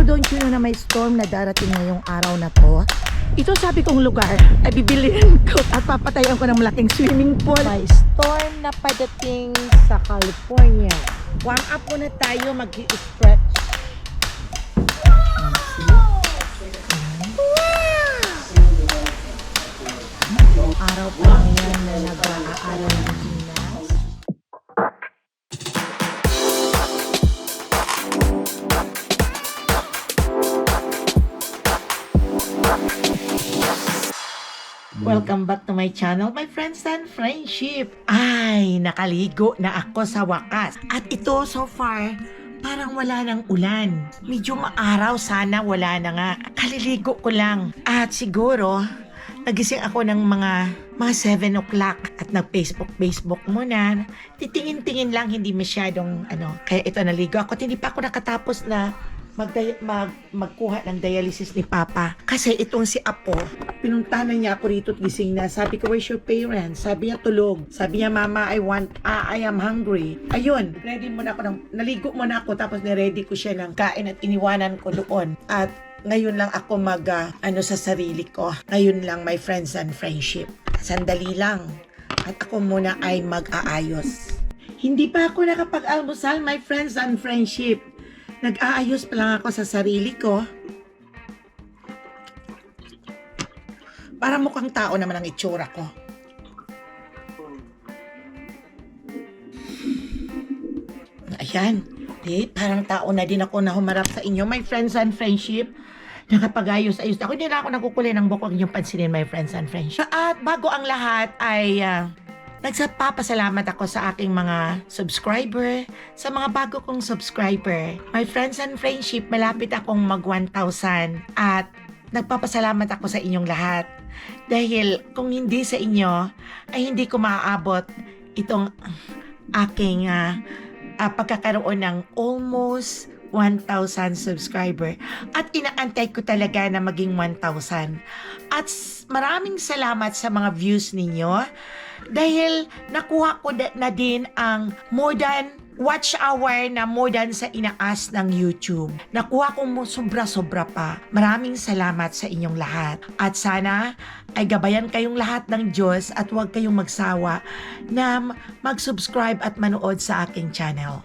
don't you know na may storm na darating ngayong araw na to? Ito sabi kong lugar ay bibiliin ko at papatayan ko ng malaking swimming pool. May storm na padating sa California. Warm up muna tayo, mag-i-stretch. Araw po ngayon na nag-aaral ng gymnast. Welcome back to my channel, my friends and friendship. Ay, nakaligo na ako sa wakas. At ito, so far, parang wala ng ulan. Medyo maaraw, sana wala na nga. Kaliligo ko lang. At siguro, nagising ako ng mga 7 o'clock at nag-Facebook muna. Titingin-tingin lang, hindi masyadong Kaya ito, naligo ako. Hindi pa ako nakatapos na magkuha ng dialysis ni Papa. Kasi itong si Apo, pinuntahan niya ako rito at gising na. Sabi ko, where's your parents? Sabi niya, tulog. Sabi niya, Mama, I am hungry. Ayun, ready muna ako naligo muna ako, tapos niready ko siya ng kain at iniwanan ko doon. At ngayon lang ako sa sarili ko. Ngayon lang, my friends and friendship. Sandali lang. At ako muna ay mag-aayos. Hindi pa ako nakapag-almusal, my friends and friendship. Nag-aayos pa lang ako sa sarili ko. Para mukhang tao naman ang itsura ko. Ayan. Parang tao na din ako na humarap sa inyo, my friends and friendship. Nakapag-ayos-ayos ako. Hindi na ako nagkukulay ng bukog yung pansinin, my friends and friendship. At bago ang lahat ay nagpapasalamat ako sa aking mga subscriber, sa mga bago kong subscriber. My friends and friendship, malapit akong mag 1,000 at nagpapasalamat ako sa inyong lahat. Dahil kung hindi sa inyo, ay hindi ko maaabot itong aking pagkakaroon ng almost 1,000 subscriber. At inaantay ko talaga na maging 1,000. At maraming salamat sa mga views ninyo. Dahil nakuha ko na din ang more than watch hour na more than sa inaas ng YouTube. Nakuha ko sobra-sobra pa. Maraming salamat sa inyong lahat. At sana ay gabayan kayong lahat ng Diyos at huwag kayong magsawa na mag-subscribe at manood sa aking channel.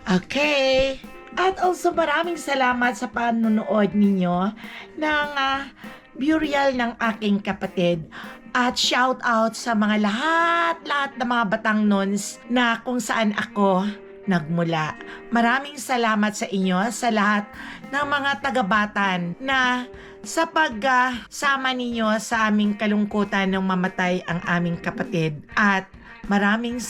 Okay. At also maraming salamat sa panonood ninyo ng burial ng aking kapatid. At shout out sa mga lahat ng mga batang nuns na kung saan ako nagmula. Maraming salamat sa inyo, sa lahat ng mga tagabatan na sa pagsama ninyo sa aming kalungkutan nung mamatay ang aming kapatid. At maraming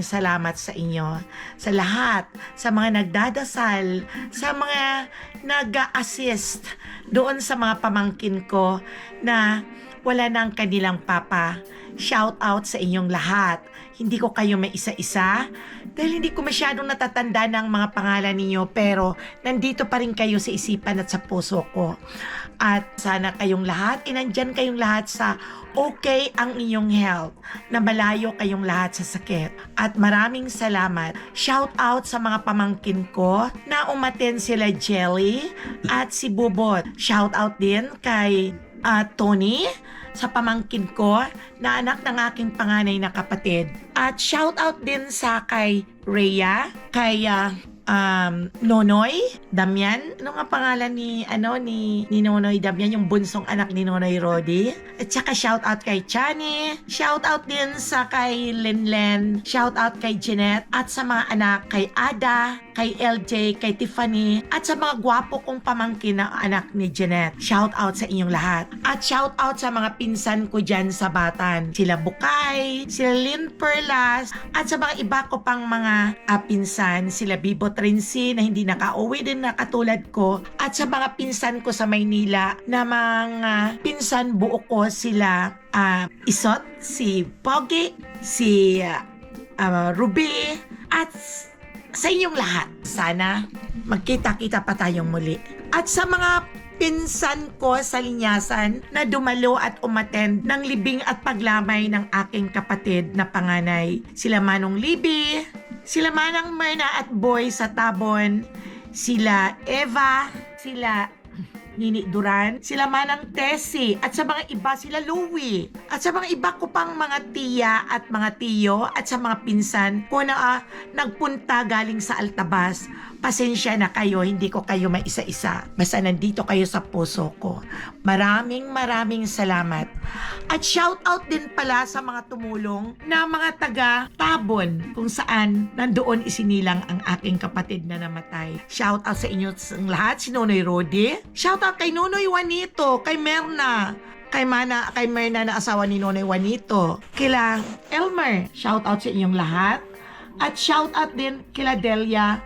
salamat sa inyo, sa lahat, sa mga nagdadasal, sa mga nag-assist doon sa mga pamangkin ko na wala na ang kanilang papa. Shout out sa inyong lahat. Hindi ko kayo may isa-isa dahil hindi ko masyadong natatanda ng mga pangalan ninyo, pero nandito pa rin kayo sa isipan at sa puso ko. At sana kayong lahat, nandyan kayong lahat sa okay ang inyong health, na malayo kayong lahat sa sakit. At maraming salamat. Shout out sa mga pamangkin ko na umaten sila Jelly at si Bubot. Shout out din kay Tony, sa pamangkin ko na anak ng aking panganay na kapatid. At shout out din sa kay Rhea, kay Nonoy Damian. Ano nga pangalan ni Nonoy Damian, yung bunsong anak ni Nonoy Rodi. At saka shout out kay Chani. Shout out din sa kay Lenlen. Shout out kay Jeanette. At sa mga anak kay Ada, kay LJ, kay Tiffany. At sa mga gwapo kong pamangkin na anak ni Jeanette. Shout out sa inyong lahat. At shout out sa mga pinsan ko dyan sa Batan. Sila Bukay, sila Lynn Perlas, at sa mga iba ko pang mga pinsan, sila Bibo Trincy na hindi nakauwi din na katulad ko, at sa mga pinsan ko sa Maynila na mga pinsan buo ko, sila Isot, si Pogi, si Ruby, at sa inyong lahat. Sana magkita-kita pa tayong muli. At sa mga pinsan ko sa linyasan na dumalo at umattend ng libing at paglamay ng aking kapatid na panganay, sila Manong Libby, sila Manang Myrna at Boy sa Tabon, sila Eva, sila Nini Duran, sila Manang Tessie, at sa mga iba sila Louie, at sa mga iba ko pang mga tiya at mga tiyo, at sa mga pinsan ko na nagpunta galing sa Altabas. Pasensya na kayo, hindi ko kayo maisa-isa. Basta nandito kayo sa puso ko. Maraming salamat. At shout out din pala sa mga tumulong na mga taga Tabon, kung saan nandoon isinilang ang aking kapatid na namatay. Shout out sa inyo sa lahat, si Nonoy Rodi. Shout out kay Nonoy Juanito, kay Merna, kay Merna na asawa ni Nonoy Juanito, kila Elmer. Shout out sa inyong lahat. At shout out din kila Delia.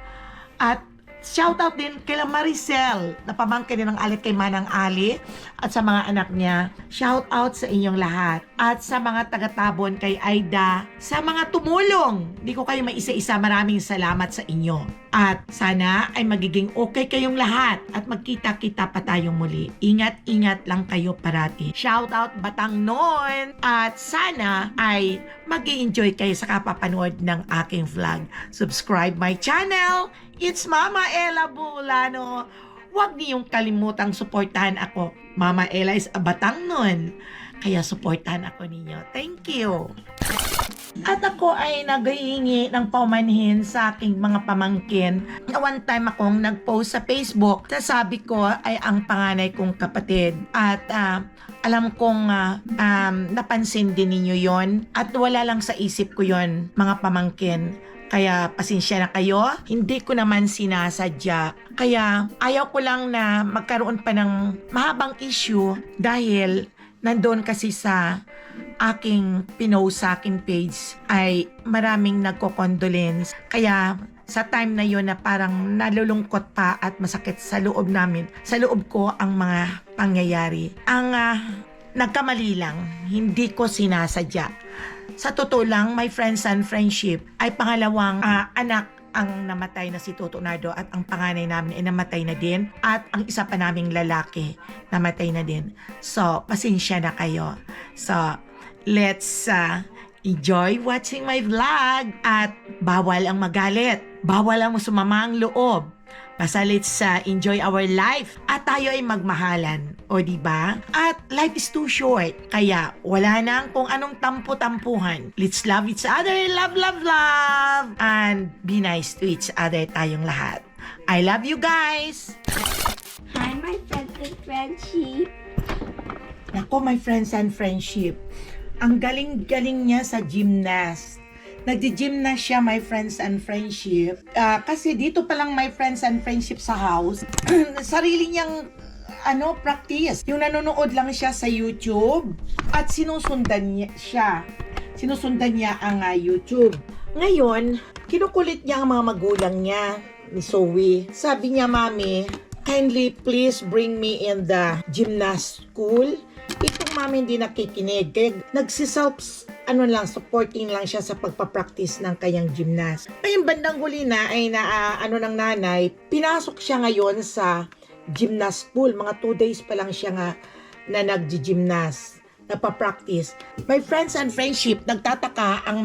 At shoutout din kay Maricel, na pamangkin din ng Alit kay Manang Ali, at sa mga anak niya. Shoutout sa inyong lahat. At sa mga taga-Tabon kay Aida, sa mga tumulong. Di ko kayo maisa-isa, maraming salamat sa inyo. At sana ay magiging okay kayong lahat at magkita-kita pa tayong muli. Ingat-ingat lang kayo parati. Shoutout Batangnon! At sana ay mag-i-enjoy kayo sa kapapanood ng aking vlog. Subscribe my channel! It's Mama Ella Bulano. Huwag niyong kalimutang suportahan ako. Mama Ella is a Batangnon. Kaya suportahan ako ninyo. Thank you. At ako ay naghihingi ng paumanhin sa aking mga pamangkin. One time akong nag-post sa Facebook. Sabi ko ay ang panganay kong kapatid. At alam kong napansin din ninyo yon. At wala lang sa isip ko yon, mga pamangkin. Kaya pasensya na kayo, hindi ko naman sinasadya. Kaya ayaw ko lang na magkaroon pa ng mahabang issue dahil nandoon kasi sa aking pinost sa aking page ay maraming nagko-condolence. Kaya sa time na yon na parang nalulungkot pa at masakit sa loob namin, sa loob ko ang mga pangyayari. Ang nagkamali lang, hindi ko sinasadya. Sa totoo lang, my friends and friendship ay pangalawang anak ang namatay na si Toto Nardo at ang panganay namin ay namatay na din at ang isa pa naming lalaki namatay na din. So, pasensya na kayo. So, let's enjoy watching my vlog at bawal ang magalit. Bawal ang sumama ang loob. Basta let's enjoy our life at tayo ay magmahalan. O diba? At life is too short. Kaya wala nang kung anong tampo-tampuhan. Let's love each other. Love, love, love. And be nice to each other tayong lahat. I love you guys. Hi, my friends and friendship. Nako, my friends and friendship. Ang galing-galing niya sa gymnast. Nagdi-gym na siya, my friends and friendship. Kasi dito pa lang, my friends and friendship sa house, sarili niyang practice. Yung nanonood lang siya sa YouTube at sinusundan niya ang YouTube. Ngayon, kinukulit niya ang mga magulang niya ni Zoe. Sabi niya, Mami, kindly please bring me in the gymnast school. Itong mami hindi nakikinig. Kaya supporting lang siya sa pagpapractice ng kanyang gymnast. Ngayong bandang huli na ay ng nanay, pinasok siya ngayon sa gymnast school. Mga 2 days pa lang siya na nag-gymnast, napapractice. My friends and friendship, nagtataka ang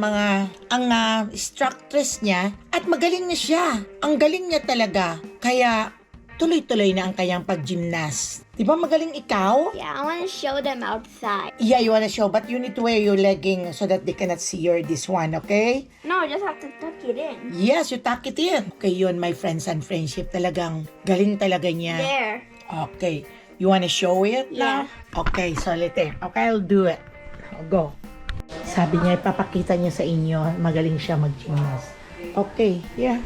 instructress niya at magaling na siya. Ang galing niya talaga. Kaya tuloy-tuloy na ang kanyang pag-gymnast. Di ba magaling ikaw? Yeah, I want to show them outside. Yeah, you wanna show, but you need to wear your legging so that they cannot see this one, okay? No, just have to tuck it in. Yes, you tuck it in. Okay, yun, my friends and friendship. Talagang galing talaga niya. There. Okay. You wanna show it? Yeah. Okay, solitaire. Okay, I'll do it. Go. Sabi niya, ipapakita niya sa inyo, magaling siya mag-gymnast. Okay, yeah.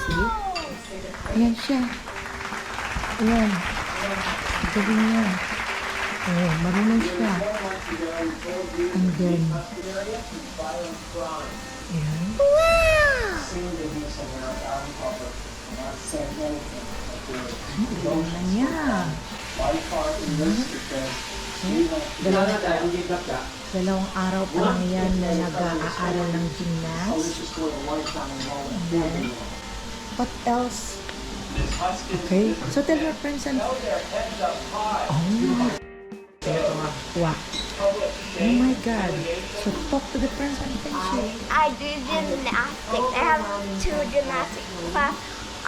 See? Ayan siya. Ayan. Galing niya. Oh, marunong siya. And then, ayan. Wow! Galing na niya. Dalawang araw pa lang yan na nag-aaral ng gymnast. And then, what else? Okay. So tell your friends and... Oh. Wow. Oh my God. So talk to the friends and friendship. I do gymnastics. I have 2 gymnastics class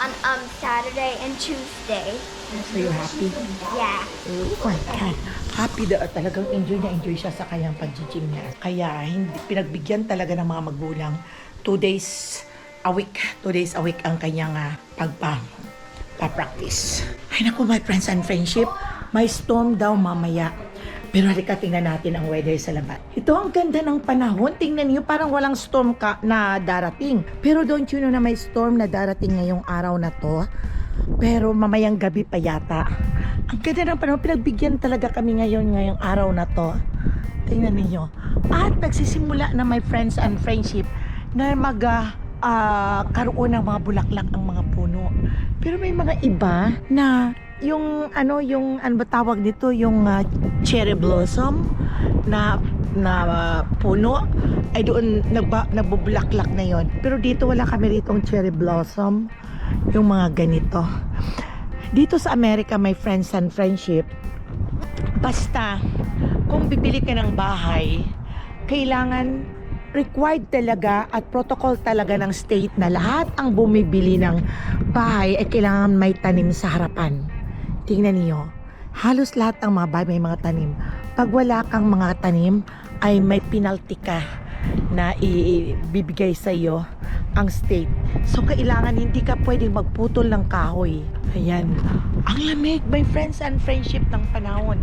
on Saturday and Tuesday. So you're happy? Yeah. Oh my God. Happy daw. Talagang enjoy siya sa kanyang pag-gym niya. Kaya hindi pinagbigyan talaga ng mga magulang 2 days a week. 2 days a week ang kanyang pa-practice. Ay naku, my friends and friendship. May storm daw mamaya. Pero halika tingnan natin ang weather sa labas. Ito ang ganda ng panahon. Tingnan niyo parang walang storm na darating. Pero don't you know na may storm na darating ngayong araw na to? Pero mamayang gabi pa yata. Ang ganda ng panahon. Pinagbigyan talaga kami ngayong araw na to. Tingnan niyo. At nagsisimula na my friends and friendship na karoon ng mga bulaklak ang mga puno. Pero may mga iba na yung ano ba tawag dito, yung cherry blossom na puno ay doon nagbubulaklak na yon. Pero dito wala kami ritong cherry blossom, yung mga ganito. Dito sa Amerika, my friends and friendship, basta kung bibili ka ng bahay, kailangan required talaga at protocol talaga ng state na lahat ang bumibili ng bahay ay kailangan may tanim sa harapan. Tingnan niyo, halos lahat ng mga bahay may mga tanim. Pag wala kang mga tanim, ay may penalty ka na ibibigay sa iyo ang state. So kailangan hindi ka pwedeng magputol ng kahoy. Ayan. Ang lamig, my friends and friendship ng panahon.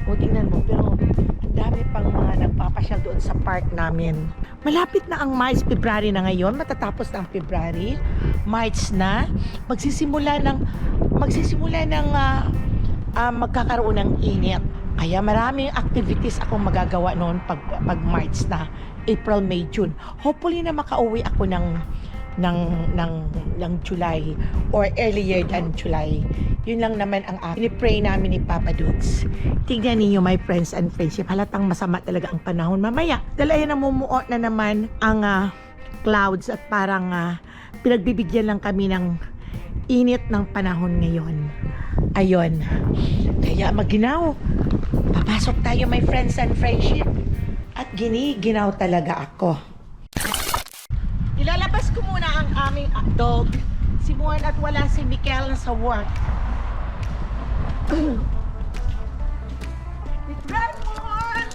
O tingnan mo, pero ang dami pang mga nagpapasyal doon sa park namin. Malapit na ang March, February na ngayon. Matatapos na ang February. March na. Magsisimula ng magkakaroon ng init. Kaya maraming activities akong magagawa noon pag March na, April, May, June. Hopefully na makauwi ako ng July or earlier than July. Yun lang naman ang pray namin ni Papa Dudes. Tingnan niyo my friends and friendship, halatang masama talaga ang panahon. Mamaya, dahil ay namumuot na naman ang clouds at parang pinagbibigyan lang kami ng init ng panahon ngayon. Ayon. Kaya maginaw. Papasok tayo my friends and friendship. At ginaw talaga ako. Ilalabas ko muna ang aming dog, si Moan, at wala si Mikel sa work. Run, Moan!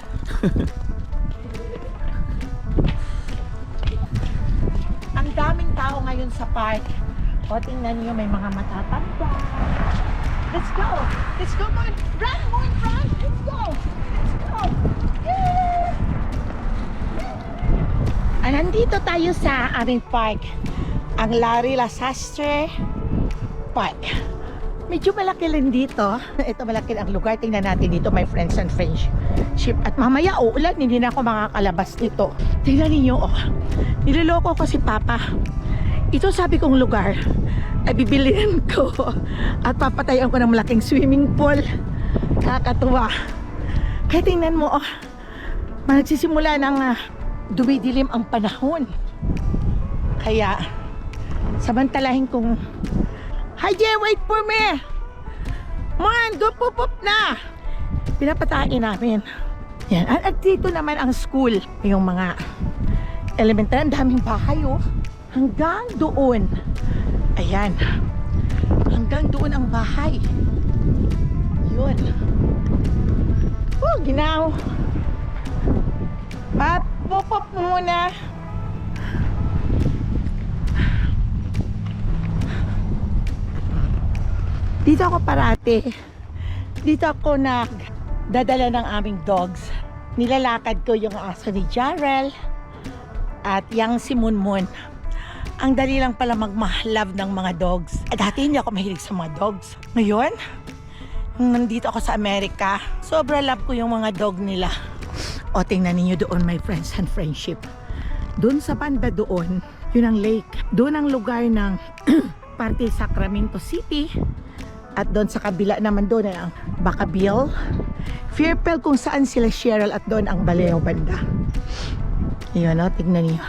Ang daming tao ngayon sa park. O tingnan niyo, may mga matatanda. Let's go! Let's go, Moan! Run, Moan, run! Let's go! Let's go! Yeah! Nandito tayo sa aming park, ang Larry Lasastre Park. Medyo malaki lang dito. Ito malaki ang lugar. Tingnan natin dito my friends and friendship. At mamaya uulan, hindi na ako makakalabas dito. Tingnan ninyo, oh. Niloloko ko si Papa. Ito sabi kong lugar ay bibiliin ko at papatayan ko ng malaking swimming pool. Nakakatuwa. Kaya tingnan mo, oh. Magsisimula ng dumidilim ang panahon. Kaya samantalahin kong Hi Jay, wait for me! Man, go pup na! Pinapatain namin. Yan. At dito naman ang school. Yung mga elementary, ang daming bahay, oh. Hanggang doon. Ayan. Hanggang doon ang bahay. Yun. Oh, ginaw. Pop muna. Dito ako parati. Dito ako nagdadala ng aming dogs. Nilalakad ko yung aso ni Jarrell at yang si Munmun. Ang dali lang pala magma-love ng mga dogs. Dati hindi ako mahilig sa mga dogs. Ngayon, nandito ako sa Amerika, sobra love ko yung mga dog nila. O tingnan ninyo doon my friends and friendship. Doon sa banda doon, yun ang lake. Doon ang lugar ng parte Sacramento City. At doon sa kabila naman doon ang Vacaville, Fairfield, kung saan sila Cheryl, at doon ang Baleo banda. Yun, o, tingnan niyo.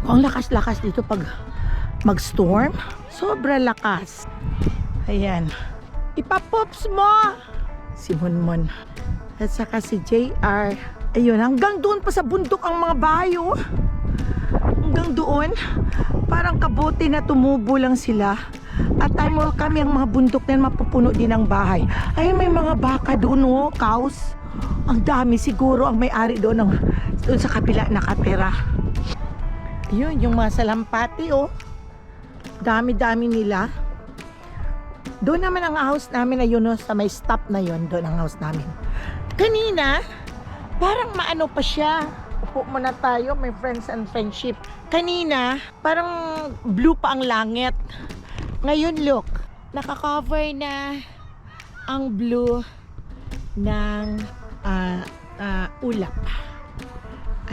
Ang lakas-lakas dito pag mag-storm. Sobra lakas. Ayan. Ipapops mo! Si Munmun. At saka si JR. Ayun, hanggang doon pa sa bundok ang mga bahay, oh. Hanggang doon, parang kabote na tumubo lang sila. At time mo kami ang mga bundok na yan, mapupuno din ang bahay. Ay, may mga baka doon, oh, cows. Ang dami, siguro ang may-ari doon sa kabila nakatira. Yun, yung mga salampati, oh. Dami-dami nila. Doon naman ang house namin, ayun, oh, sa may stop na yun, doon ang house namin. Kanina, parang maano pa siya. Upo muna tayo, my friends and friendship. Kanina, parang blue pa ang langit. Ngayon, look, nakakover na ang blue ng ulap.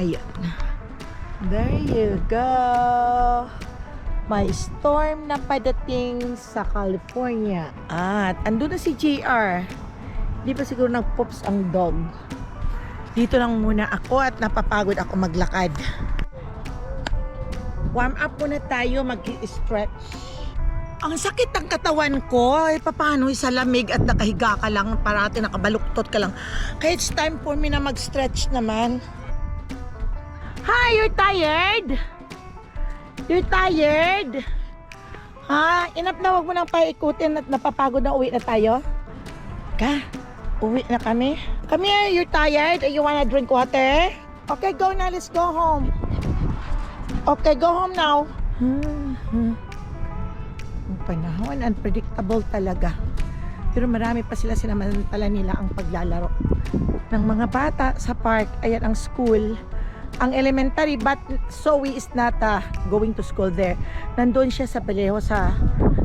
Ayan. There you go. May storm na padating sa California. At andun na si JR. Di pa siguro nag-pops ang dog. Dito lang muna ako at napapagod ako maglakad. Warm up muna tayo, mag-stretch. Ang sakit ng katawan ko. Paano sa lamig at nakahiga ka lang, parati nakabaluktot ka lang. Kaya it's time for me na mag-stretch naman. Hi, you're tired? You're tired? Ha? Enough na, wag mo nang paikutin at napapagod na, uwi na tayo. Ka? Uwi na kami? Come here, you're tired? You wanna drink water? Okay, go na, let's go home. Okay, go home now. Ang panahon, unpredictable talaga. Pero marami pa sila, sinamantala nila ang paglalaro ng mga bata sa park. Ayan ang school. Ang elementary, but Zoe is not going to school there. Nandun siya sa Palejo sa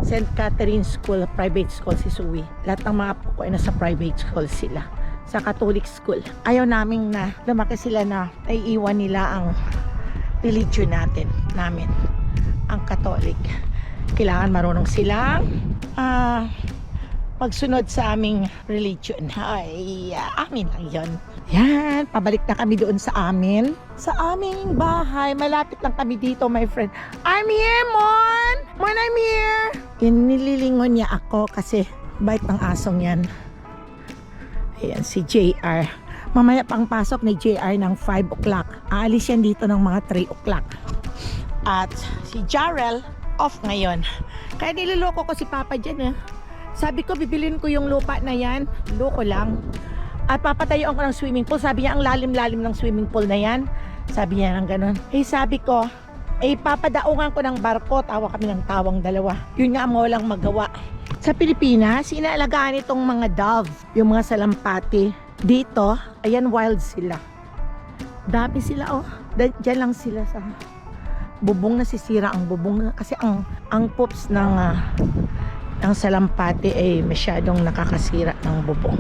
St. Catherine School, private school si Zoe. Lahat ng mga apo ko ay nasa private school sila. Sa Catholic school. Ayaw naming na lumaki sila na naiiwan nila ang religion namin. Ang Catholic. Kailangan marunong silang magsunod sa aming religion. Ay, amin lang yun. Yan, pabalik na kami doon sa amin. Sa aming bahay. Malapit lang kami dito, my friend. I'm here, Mon! Mon, I'm here! Nililingon niya ako kasi bait ng asong yan. Ayan, si JR. Mamaya pang pasok ni JR ng 5 o'clock. Aalis yan dito ng mga 3 o'clock. At si Jarrell, off ngayon. Kaya niloloko ko si Papa dyan, eh. Sabi ko, bibilin ko yung lupa na yan. Loko lang. At papatayuan ko ng swimming pool. Sabi niya, ang lalim-lalim ng swimming pool na yan. Sabi niya ng ganun. Eh, sabi ko, papadaungan ko ng barko. Tawa kami ng tawang dalawa. Yun nga ang walang magawa. Sa Pilipinas, inaalagaan itong mga dove. Yung mga salampati. Dito, ayan, wild sila. Dami sila, oh. Diyan lang sila sa bubong, nasisira ang bubong. Kasi ang poops ng salampati ay masyadong nakakasira ng bubong.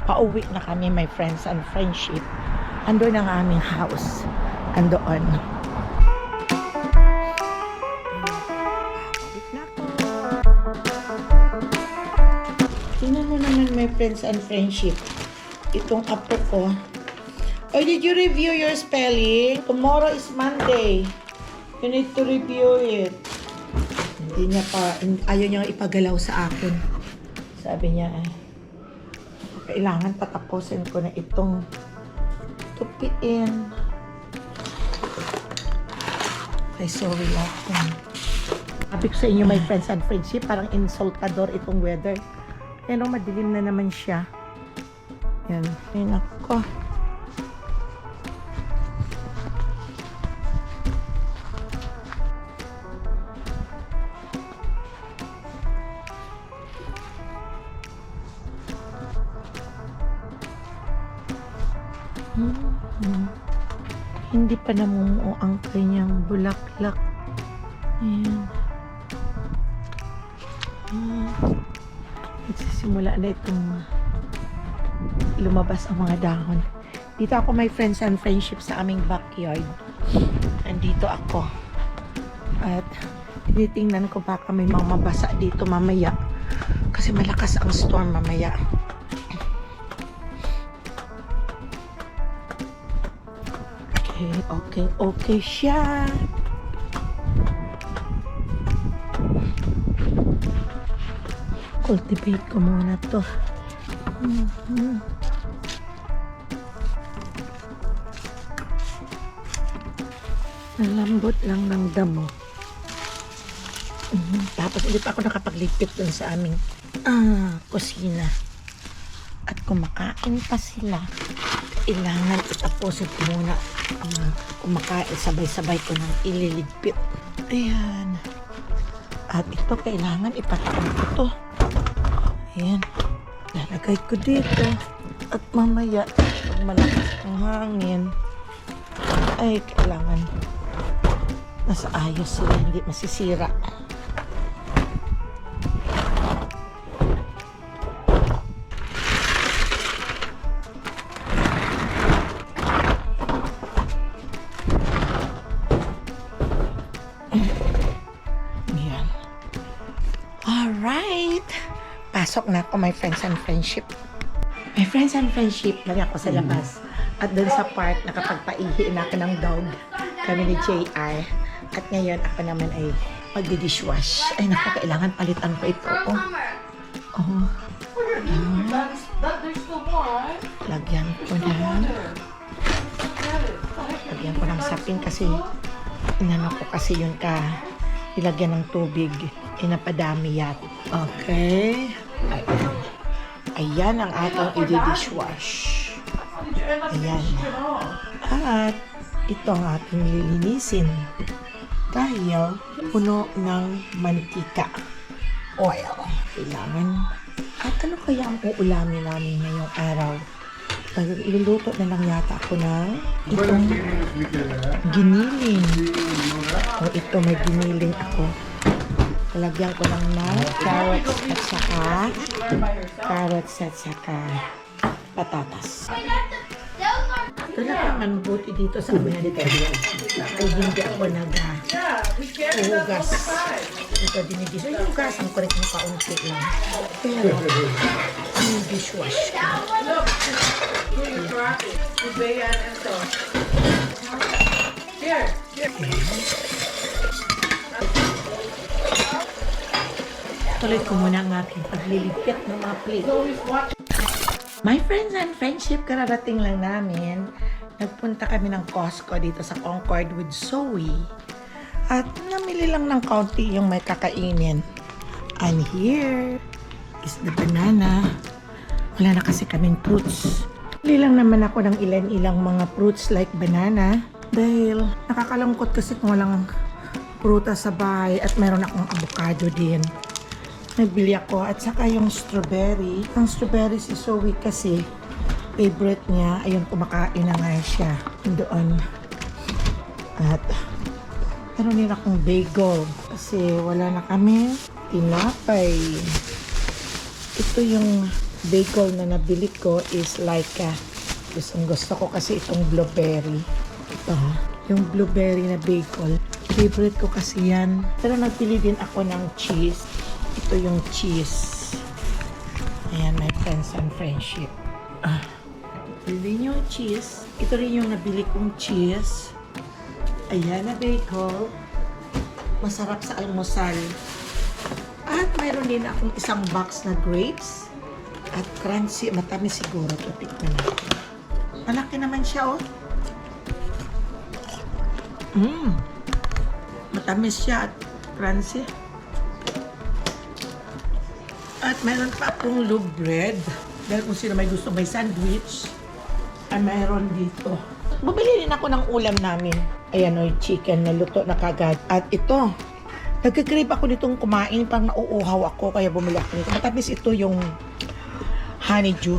Pauwi na kami, my friends and friendship. Andun ang aming house. Andoon. Pauwi na ako. Tingnan mo naman, my friends and friendship. Itong apo ko. Oh, did you review your spelling? Tomorrow is Monday. You need to review it. Hindi niya pa, ayaw niya ipagalaw sa akin. Sabi niya, kailangan patapusin ko na itong tupiin. Ay, sorry ako. Sabi ko sa inyo, my friends and friendship, parang insultador itong weather. Pero madilim na naman siya. Yan. Ay, nako. Hindi pa namumuo ang kanyang bulaklak. Ayan. Nagsisimula na itong lumabas ang mga dahon. Dito ako, my friends and friendship, sa aming backyard. Nandito ako. At tinitingnan ko baka may mga mabasa dito mamaya. Kasi malakas ang storm mamaya. Okay siya. Cultivate ko muna to. Ang lambot lang ng damo. Tapos hindi pa ako nakapagligpit dun sa aming kusina. At kumakain pa sila. Kailangan itapusin ko muna kumakain. Sabay-sabay ko nang ililigpit. Ayan. At ito kailangan ipataan ko to. Ayan. Lalagay ko dito. At mamaya, pag malakas ang hangin, ay kailangan nasa ayos sila, hindi masisira. Ayan. Alright. Pasok na ako, my friends and friendship. My friends and friendship, lagi ako sa labas. At dun sa park, nakapagpaihi na ako ng dog. Kami ni JR. At ngayon, ako naman ay magdi-dishwash. Ay, naku, kailangan palitan ko ito. Oh. Lagyan ko na. Lagyan ko ng sapin kasi inano ko kasi yun ilagyan ng tubig. Inapadami yan. Okay. Ayan. Ayan ang atong i-dishwash. Ayan. At ito ang ating lilinisin dahil puno ng mantika. Oil. Kailangan. At ano kaya ang uulamin namin ngayong araw? Iluluto na lang yata ako ng itong giniling. O ito, may giniling ako. Lalagyan ko lang ng carrots at saka patatas. Ito na naman buti dito sa Amerika. Ay hindi ako nag-ugas. Ito dinidis. Ay ugasan ko rin ng kaunti lang. Pero yung dishwash ko. Tuloy ko muna ang aking pagliligpit ng mga plate. My friends and friendship, kararating lang namin. Nagpunta kami ng Costco dito sa Concord with Zoe. At namili lang ng kaunti yung may kakainin. And here is the banana. Wala na kasi kaming fruits. Bili lang naman ako ng ilan-ilang mga fruits like banana. Dahil nakakalangkot kasi kung walang prutas sa bahay at meron akong avocado din. Nagbili ako at saka yung strawberry. Ang strawberry si Zoe kasi favorite niya. Ayun, kumakain na nga siya doon. At meron din akong bagel kasi wala na kami tinapay. Ito yung bagel na nabili ko is like gusto ko kasi itong blueberry. Ito, yung blueberry na bagel. Favorite ko kasi yan. Pero nagbili din ako ng cheese. Ito yung cheese. Ayan, my friends and friendship. Bili yung cheese. Ito rin yung nabili kong cheese. Ayan na bagel. Masarap sa almusal. At mayroon din akong isang box na grapes. At crunchy. Matamis siguro. Tikman natin. Malaki naman siya, oh. Matamis siya at crunchy. At mayroon pa akong loaf bread. Dahil kung sino may gusto may sandwich, ay mayroon dito. Bumili din ako ng ulam namin. Ayan o, chicken na luto na kagad. At ito, nagka-crave ako nitong kumain. Parang nauuhaw ako, kaya bumili ako nito. Matapis ito yung honeydew.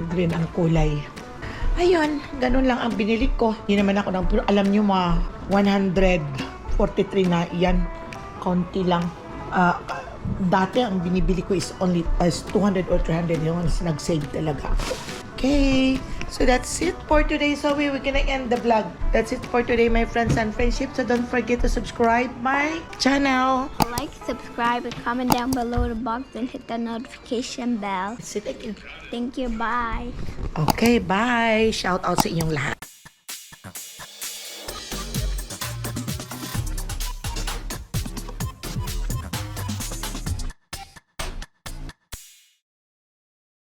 Green ang kulay. Ayun, ganun lang ang binili ko. Hindi naman ako alam nyo mga 143 na yan. Konti lang. Dati ang binibili ko is only 200 or 300 yung nag-save talaga. Okay, so that's it for today. So we're gonna end the vlog. That's it for today, my friends and friendship. So don't forget to subscribe my channel. Like, subscribe, and comment down below the box and hit the notification bell. That's it again. Thank you. Bye. Okay, bye. Shout out sa inyong lahat.